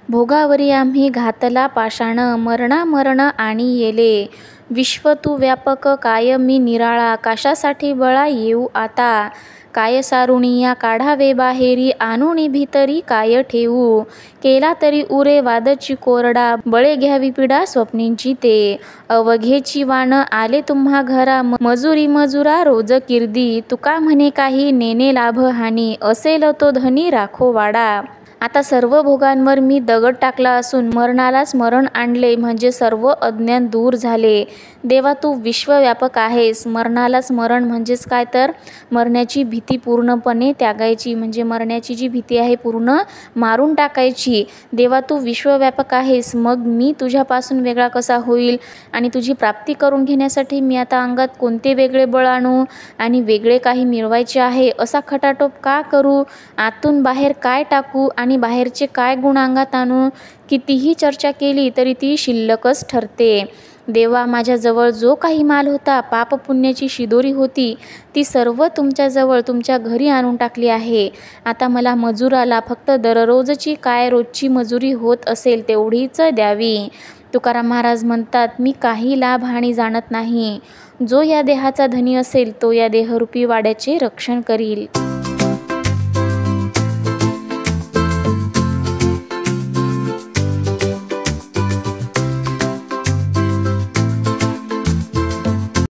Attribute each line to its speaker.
Speaker 1: भोगावरी आम्ही घातला पाषाण, मरणा मरण आणि येले. विश्व तू व्यापक, काय मी निराळा, कशासाठी बळा येऊ आता. काय सारुणिया काढावे बाहेरी, आणुनी भीतरी काय ठेवू. केला तरी उरे वादची कोरडा, बळे घ्यावी पिढा स्वप्नींची ते. अवघेची वाण आले तुम्हा घरा, मजुरी मजुरा रोज किर्दी. तुका म्हणे काही नेणे लाभ हानी, असेल तो धनी राखो वाडा. आता सर्व भोगांवर मी दगड टाकला असून मरणाला स्मरण आणले, म्हणजे सर्व अज्ञान दूर झाले. देवा तू विश्वव्यापक आहेस. मरणाला स्मरण म्हणजेच काय तर मरण्याची भीती पूर्णपणे त्यागायची, म्हणजे मरण्याची जी भीती आहे पूर्ण मारून टाकायची. देवा तू विश्वव्यापक आहेस, मग मी तुझ्यापासून वेगळा कसा होईल. आणि तुझी प्राप्ती करून घेण्यासाठी मी आता अंगात कोणते वेगळे बळ आणू आणि वेगळे काही मिळवायचे आहे असा खटाटोप का करू. आतून बाहेर काय टाकू आणि बाहेरचे काय गुण अंगात आणू. कितीही चर्चा केली तरी ती शिल्लकच ठरते. देवा माझ्याजवळ जो काही माल होता, पाप पुण्याची शिदोरी होती, ती सर्व तुमच्याजवळ तुमच्या घरी आणून टाकली आहे. आता मला मजुराला फक्त दररोजची काय रोजची मजुरी होत असेल तेवढीच द्यावी. तुकाराम महाराज म्हणतात, मी काही लाभ हानी जाणत नाही. जो या देहाचा धनी असेल तो या देहरूपी वाड्याचे रक्षण करील.